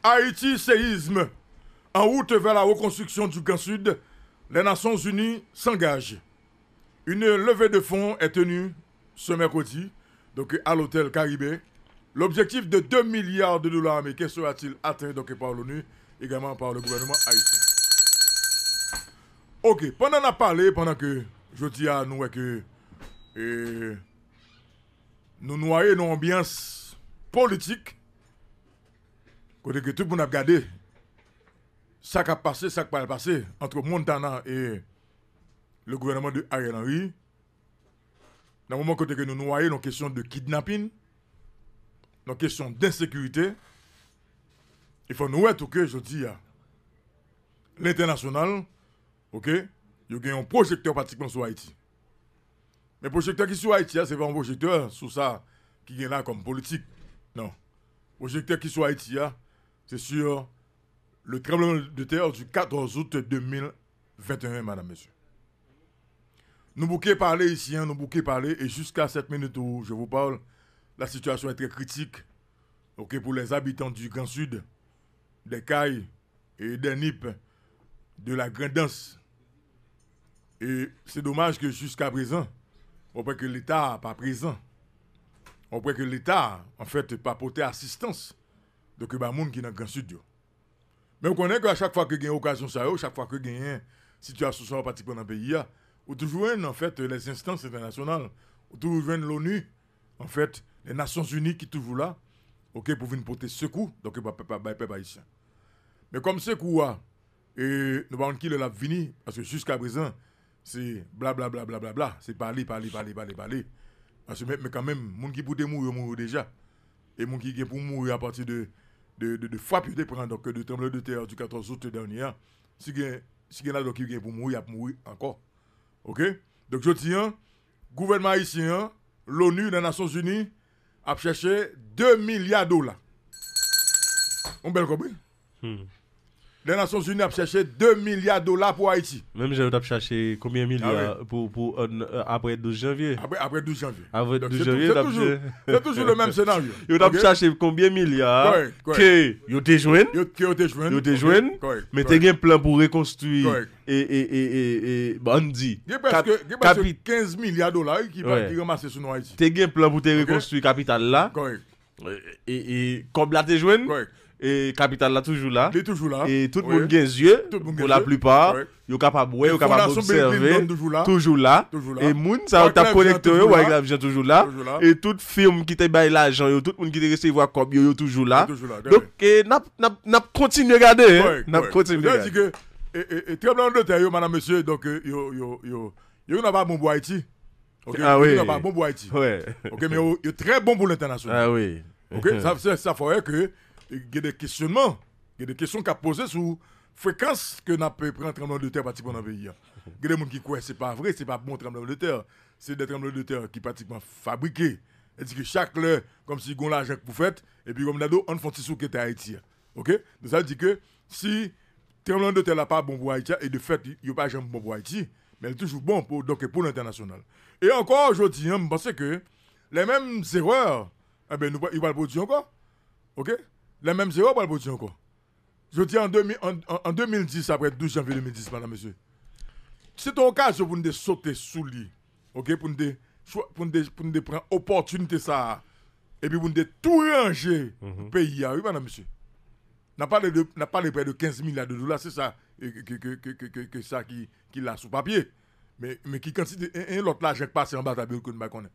Haïti, séisme. En route vers la reconstruction du Grand Sud, les Nations Unies s'engagent. Une levée de fonds est tenue ce mercredi, donc à l'hôtel Caribé. L'objectif de 2 milliards de dollars américains sera-t-il atteint donc par l'ONU, également par le gouvernement haïtien? Ok, pendant qu'on a parlé, pendant que je dis à nous que nous noyons dans l'ambiance politique, côté que tout le monde a regardé ça qui a passé, ça qui va passer entre Montana et le gouvernement de Ariel Henry. Dans le moment côté que nous noyons dans la question de kidnapping, dans la question d'insécurité, il faut nous être que je dis à l'international, ok, il y a un projecteur pratiquement sur Haïti. Mais le projecteur qui est sur Haïti, c'est pas un projecteur sur ça qui est là comme politique. Non. Le projecteur qui est sur Haïti, c'est sur le tremblement de terre du 14 août 2021, madame, monsieur. Nous bouquons parler ici, nous bouquons parler, et jusqu'à cette minute où je vous parle, la situation est très critique, ok, pour les habitants du Grand Sud, des Cailles et des Nip, de la Grandance. Et c'est dommage que jusqu'à présent, on peut que l'État n'est pas présent. On peut que l'État, en fait, pas porter assistance de que les gens qui sont dans le Grand Sud. Mais on connaît qu'à chaque fois que il y a une occasion, chaque fois que il y a une situation particulière dans le pays, on toujours en fait les instances internationales, on toujours l'ONU, en fait, les Nations Unies qui sont toujours là, ok, pour venir porter secours, donc il n'y a pas haïtien. Mais comme secours, et nous allons qui l'a venu, parce que jusqu'à présent, c'est blablabla, bla, bla, bla, bla, c'est parler. Parce que mais quand même, les gens qui peuvent mourir déjà. Et les gens qui peuvent mourir à partir de frappe, ils prennent donc de tremblement de terre du 14 août dernier. Si il y a qui viennent pour mourir, ils mourir encore. Ok? Donc je tiens, gouvernement haïtien, l'ONU, les Nations Unies, a cherché 2 milliards de dollars. On peut le comprendre? Les Nations Unies ont cherché 2 milliards de dollars pour Haïti. Même j'ai cherché combien de milliards pour après 12 janvier? Après 12 janvier. Après 12 janvier, c'est toujours le même scénario. Ils ont cherché combien de milliards que ils ont joint, mais tu as un plan pour reconstruire et Bandi. Il y a presque 15 milliards de dollars qui ramassent sur nous Haïti. Tu as un plan pour te reconstruire capitale là. Et comme là tu joint. Et capital là toujours là. Il est toujours là. Et tout le monde a des yeux. Pour la plupart, ils sont capables d'observer. Toujours là. Et moun ça t'a connecté avec l'argent toujours là. Et toute firme qui te baille l'argent, tout le monde qui te recevoir comme yo toujours là. Donc n'a continué à regarder. N'a continué à regarder. Et tremblement de terre madame monsieur donc yo n'a pas bon pour Haïti. Ah oui. Yo n'a pas bon pour Haïti. OK mais yo très bon pour l'international. Ah oui. OK ça ferait que il y a des questionnements, il y a des questions qui sont posées sur la fréquence que nous pouvons prendre un tremblement de terre pratiquement dans le pays. Il y a des gens qui croient que ce n'est pas vrai, ce n'est pas bon tremblement de terre. C'est des tremblements de terre qui sont pratiquement fabriqués. C'est-à-dire que chaque heure, comme si on l'argent que vous faites, et puis comme nous avons un font sous qui est à Haïti. OK? Donc ça veut dire que si le tremblement de terre n'est pas bon pour Haïti, et de fait, il n'y a pas jamais bon pour Haïti, mais il est toujours bon pour l'international. Et encore aujourd'hui, je pense que les mêmes erreurs, eh ben, ils vont le produire encore. OK? Les mêmes erreurs pour le produire encore. Je dis en 2010, après 12 janvier 2010, madame, monsieur. C'est ton cas pour nous sauter sous lit. OK? Pour nous prendre opportunité ça. Et puis pour nous tout ranger au pays. Oui, madame, monsieur. N'a pas les près de 15 milliards de dollars, c'est ça que ça qui l'a sous papier. Mais qui quantité l'autre l'argent qui passe en bas de la que nous connaissons.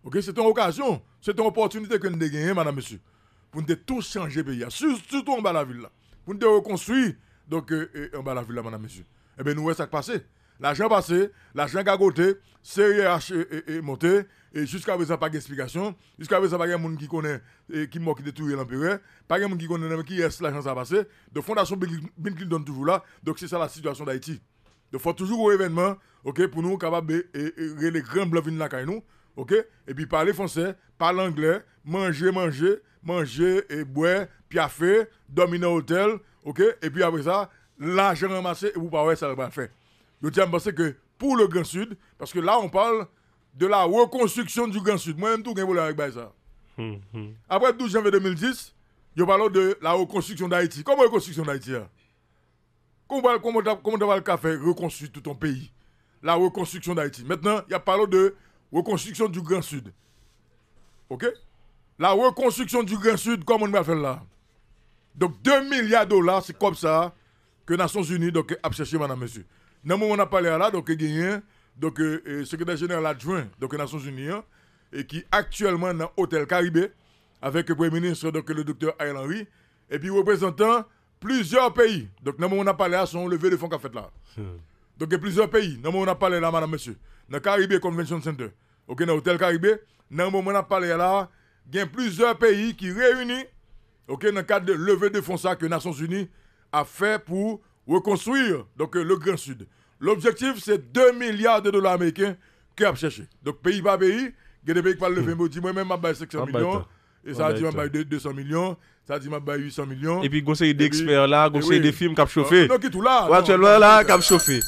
OK? C'est une occasion, c'est une opportunité que nous avons gagnée, madame, monsieur. Pour nous tout changer pays, surtout en bas de la ville là. Pour nous reconstruire donc en bas de la ville là, madame, monsieur. Eh bien, nous voyons ça qui passe. L'argent passé, l'argent gagoté, CRH est monté, et jusqu'à présent, pas d'explication. Jusqu'à présent, pas de monde qui connaît, qui moque de tout l'empereur. Pas de monde qui connaît qui est l'argent ça passé. De Fondation Bill Clinton toujours là. Donc, c'est ça la situation d'Haïti. Donc, il faut toujours un événement, ok, pour nous capables de les grands blancs venir là, nous. OK? Et puis parler français, parler anglais, manger et boire, piaffer, dominer hôtel, OK? Et puis après ça, l'argent ramassé et vous parlez ça va faire. Je tiens à penser que pour le Grand Sud, parce que là on parle de la reconstruction du Grand Sud. Moi-même tout gagne avec ça. Après 12 janvier 2010, Je parle de la reconstruction d'Haïti. Comment reconstruction d'Haïti? Comment tu vas faire reconstruire tout ton pays? La reconstruction d'Haïti. Maintenant, il y a parlé de reconstruction du Grand Sud. OK? La reconstruction du Grand Sud, comment on va faire là? Donc, 2 milliards de dollars, c'est comme ça que les Nations Unies a cherché, madame, monsieur. Dans le moment où on a parlé là, donc, il y a un secrétaire général adjoint des Nations Unies et qui actuellement dans l'hôtel Caribé avec le Premier ministre, donc, le docteur Ariel Henry, et puis représentant plusieurs pays. Donc, dans le moment où on a parlé là, son levée de fonds qu'a fait là. Donc, il y a plusieurs pays. Dans le moment où on a parlé là, madame, monsieur. Dans le Caribé Convention Center. OK, dans l'hôtel Caribé. Dans le moment où on a parlé là, il y a plusieurs pays qui réunissent, OK, dans le cadre de levée de fonds que les Nations Unies a fait pour reconstruire donc, le Grand Sud. L'objectif, c'est 2 milliards de dollars américains qu'il a cherché. Donc, pays par pays, il y a des pays qui parlent de lever, moi-même, je 500 millions, et ça a dit, je 200 millions, ça a dit, je 800 millions. Et puis, conseil d'experts là, conseil des films qui a chauffé. Non, qui tout là. Actuellement, là, qui a chauffé.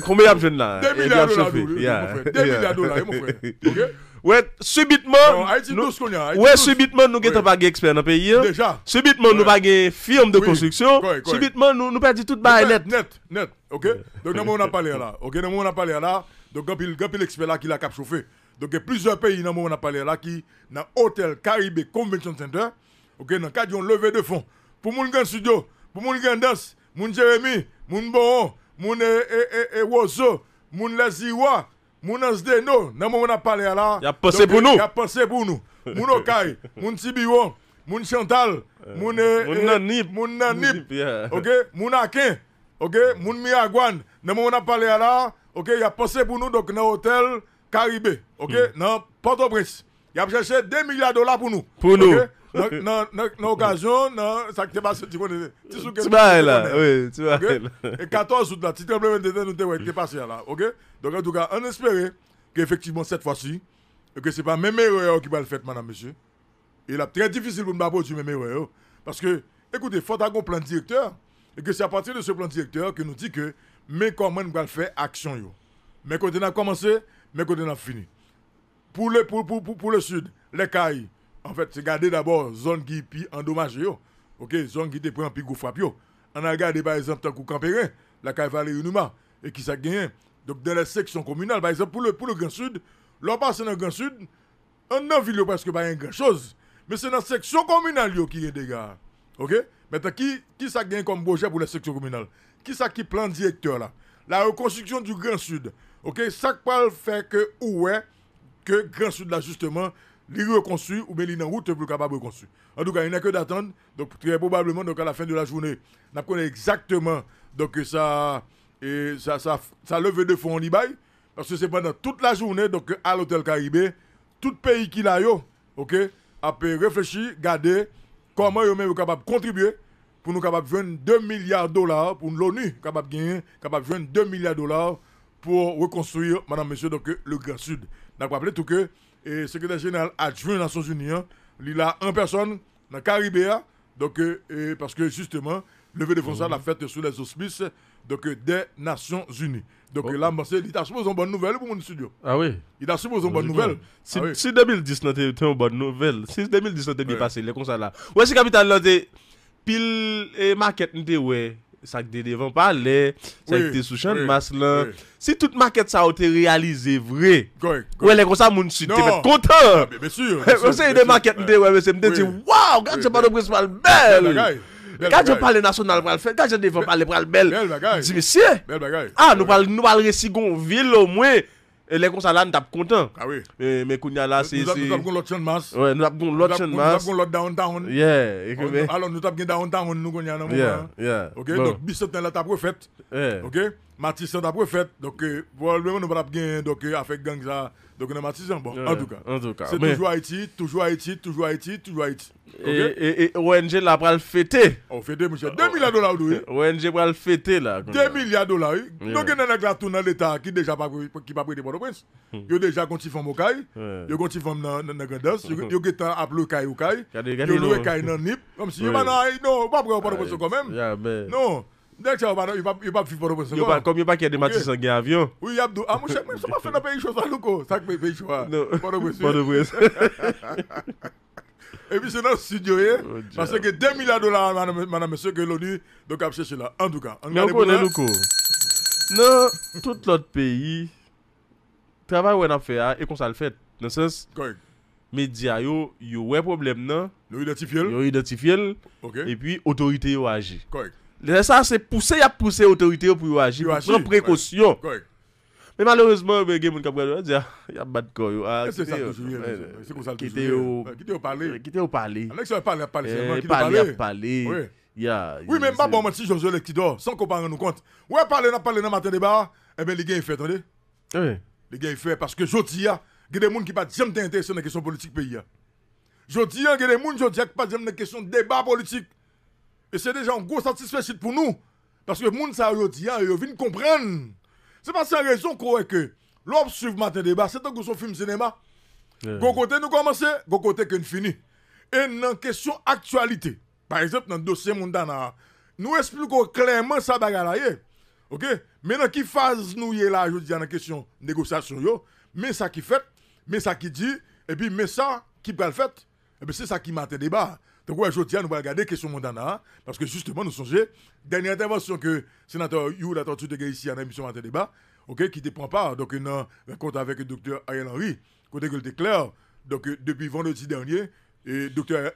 Combien y a de là? 2 milliards de dollars, 2 milliards de dollars, mon frère. OK? Ouais, subitement, subitement, nous n'avons pas d'experts dans le pays. Déjà. Subitement, nous n'avons pas de firme de construction. Subitement, nous perdons tout le net. OK? Donc, nous on a parlé là. OK? Nous on a parlé là. Donc, il y a l'expert là qui l'a chauffé. Donc, il y a plusieurs pays dans on a parlé là qui, dans l'hôtel Caribé Convention Center, OK? Dans le cadre d'une levée de fonds. Pour mon grand studio, pour mon grand danse, mon Jérémy, mon Boron, mon Wozo, mon Laziwa. Mon Asdeno, dans le moment où on a parlé là, il a pensé pour nous. Il a pensé pour nous. Mon Okai, mon Tibiron, mon Chantal, mon Nanip, OK, mon Akin, OK, mon Miagwan. Dans le moment où on a parlé là, OK, il a pensé pour nous donc dans l'hôtel Caribé, OK, dans Port-au-Prince. Il a cherché 2 milliards de dollars pour nous. Pour nous. Dans l'occasion, ça qui s'est passé, tu connais. Tu vas là, oui, tu vas là. Et 14 août, là, petit tremblement de terre, nous t'es passé là, OK? Donc, en tout cas, on espère qu'effectivement, cette fois-ci, que ce n'est pas même erreur qui va le faire, madame, monsieur. Il est très difficile pour nous produire même erreur. Parce que, écoutez, il faut avoir un plan directeur. Et que c'est à partir de ce plan directeur que nous dit que, mais comment nous allons faire action, yo. Mais quand on a commencé, mais quand on a fini. Pour le sud, les Caraïbes. En fait, c'est garder d'abord zone qui est endommagée. OK, zone qui est pris en pigou frappe. On a regardé par exemple tant que Campérin, la Caille Unuma, et qui ça gagne. Donc dans les sections communales, par exemple, pour le Grand Sud, l'on passe dans le Grand Sud, on a vu presque pas une grand chose. Mais c'est dans la section communale qui y a des dégâts. OK? Maintenant, qui ça gagne comme projet pour la section communale? Qui ça qui plan directeur là? La reconstruction du Grand Sud. OK? Ça peut faire que que Grand Sud là justement les reconstruire ou bien les en route pour capable de reconstruire. En tout cas, il n'y a que d'attendre. Donc, très probablement, donc, à la fin de la journée, on connaît exactement donc, ça levée de fonds en Ibaï. Parce que c'est pendant toute la journée, donc, à l'hôtel Caribé, tout pays qui l'a yo, OK, a pu réfléchir, garder comment ils sont capables de contribuer pour nous capables de joindre 2 milliards de dollars, pour l'ONU capable de gagner, capable de joindre 2 milliards de dollars pour reconstruire, madame, monsieur, donc, le Grand Sud. Donc, rappelez tout que et le secrétaire général adjoint des Nations Unies, il a en personne dans le Caribé, donc, parce que justement, levée de fonds l'a fait sous les auspices donc, des Nations Unies. Donc là, il a supposé une bonne nouvelle pour mon studio. Ah oui? Il a supposé une bonne nouvelle. Si 2010 n'était une bonne nouvelle, si 2010 n'était bien passé, les constats là. Ouais, si capital là, pile et maquette n'était ouais. Ça qui était devant parler, ça qui était sous champ de masse là. Si toute maquette ça a été réalisée vrai, ouais, les comme ça, mon sud, t'es content. Bien sûr. C'est des maquettes, ouais, mais c'est me dire, waouh, quand je parle de principal belle. Quand je parle national pour le faire, quand je devant parler pour le belle. Dis monsieur. Ah, nous parlons récigon ville au moins. Et les comme ça là, nous sommes contents. Ah oui. Mais qu'on y a là, c'est. Nous avons l'autre champ de masse. Ouais, nous avons l'autre champ de masse. Nous avons l'autre downtown. Yeah. Alors, nous avons downtown, nous qu'on y a dans le moment. Yeah. Ok, donc, Bissotin là, t'as prophète. Ok, Matissan t'as prophète. Donc, probablement, nous n'avons pas gagné, donc, avec gang ça. Donc, on a Matissan. Bon, en tout cas. C'est toujours Haïti, toujours Haïti, toujours Haïti, toujours Haïti. Et ONG là, pour le fêter. On fêter, monsieur. 2 milliards de dollars, oui. ONG pour le fêter là. 2 milliards de dollars, oui. Donc, il y a un dans l'État qui déjà pas prêté pour le prince. Il y a déjà quand ils font au Caille. Il y a quand ils font dans la Grandas. Il y a appelé Caille au Caille. Il y a loué Caille dans Nip. Comme si, non, pas pour le prince quand même. Non. Dès que il va vivre pour le prince. Comme il n'y a pas qu'il y a des Matisse en avion. Oui, Abdou. Ah, mon cher, mais ça va faire dans le pays chose à Louko. Ça fait pays choix. Non. Pas de prince. Et puis c'est dans le studio, parce que 2 milliards de dollars, madame, monsieur, que l'ONU a cherché là. En tout cas, mais on connaît le coup. Non, tout l'autre pays, travail où on a fait, et qu'on ça le fait. Dans le sens, médias, yo ouais problème, non? Yo identifié. Et puis, autorité yo agi. Correct. Ça, c'est pousser, y a poussé l'autorité pour agir, pour prendre précaution. Correct. Mais malheureusement, il y a des gens qui il y a pas de corps. C'est ça que je veux dire. C'est comme ça que je veux parler. Quitter au parler. Alex, il parle parler. Oui, mais pas bon, si Josué qui dort, sans qu'on parle nous compte. Ouais, parler dans le matin débat, eh bien, les gars, ils font, attendez. Oui. Les gars, ils font, parce que je dis, il y a des gens qui ne sont pas jamais intéressés dans les questions politiques pays. Je dis, il y a des gens qui ne sont pas jamais dans les questions de débat politique. Et c'est déjà une grosse satisfaction pour nous. Parce que les gens, ils viennent comprendre. C'est pas sans raison que l'on suit matin débat, c'est un gros film cinéma. Gon côté nous commencer, gon côté que nous finit. Et dans question actualité, par exemple dans le dossier Mondana, nous expliquons clairement ça bagarre là. OK? Mais dans qui phase nous y est là, je dis dans question négociation yo, mais ça qui fait, mais ça qui dit et puis mais ça qui va le fait, et bien c'est ça qui matin débat. Donc, ouais, je dis, nous allons regarder la question Mondana, parce que justement, nous songeons, dernière intervention que le sénateur Yu la tortue de ici à l'émission Matin Débat, ok, qui ne prend pas, donc, une rencontre avec le docteur Ariel Henry, côté que le déclare, donc, depuis vendredi dernier, et docteur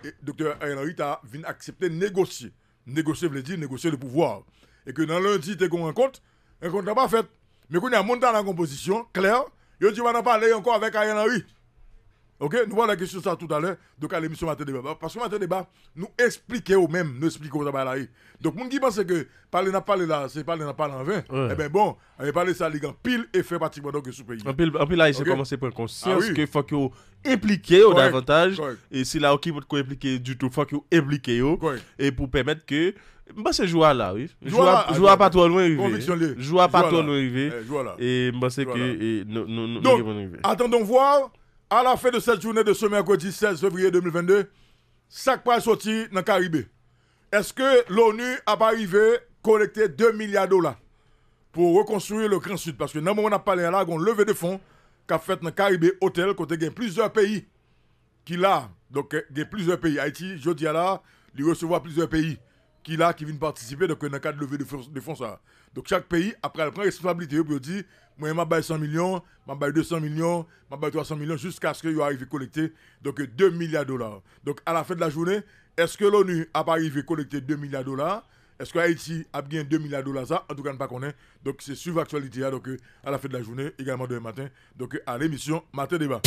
Ariel Henry a venu accepter négocier. Négocier veut dire négocier le pouvoir. Et que dans lundi, tu as une rencontre n'a pas fait. Mais qu'on a Mondana en composition, clair, il dit, on va en parler encore avec Ariel Henry. Ok, nous voilà la question ça tout à l'heure, donc à l'émission Matin Débat. Parce que Matin Débat, nous expliquons au même, nous expliquons ça là. Donc, les gens qui pensent que parler n'a pas là, c'est parler n'a pas en vain. Eh bien bon, on parler ça, les gars, pile et fait pratiquement donc sous pays. En pile là, il s'est commencé à prendre conscience qu'il faut qu'ils impliquent davantage. Et si là, qui peut impliquer du tout, il faut qu'ils impliquent et pour permettre que. Bah, c'est jouer là, oui. Jouer pas trop loin, jouer pas trop loin, et je pense que nous donc, attendons voir. À la fin de cette journée de ce mercredi 16 février 2022, ça va sortir dans le Caraïbe. Est-ce que l'ONU a pas arrivé à collecter 2 milliards de dollars pour reconstruire le Grand Sud? Parce que dans le moment où on a parlé là, on a levé de fonds qu'a fait dans le Caraïbe Hôtel, côté il y a plusieurs pays qui là, donc il y a plusieurs pays. Haïti, je dis là, il recevoir plusieurs pays qui viennent participer donc, dans le cadre de levée de fonds. Ça. Donc chaque pays, après, elle prend responsabilité pour dire moi, je vais 100 millions, je vais 200 millions, je vais 300 millions, jusqu'à ce qu'il arrive à collecter donc, 2 milliards de dollars. Donc, à la fin de la journée, est-ce que l'ONU a pas arrivé à collecter 2 milliards de dollars? Est-ce que Haïti a bien 2 milliards de dollars? Ça, en tout cas, on ne pas connaît. Donc, c'est sur l'actualité, donc, à la fin de la journée, également demain matin, donc, à l'émission Matin Débat.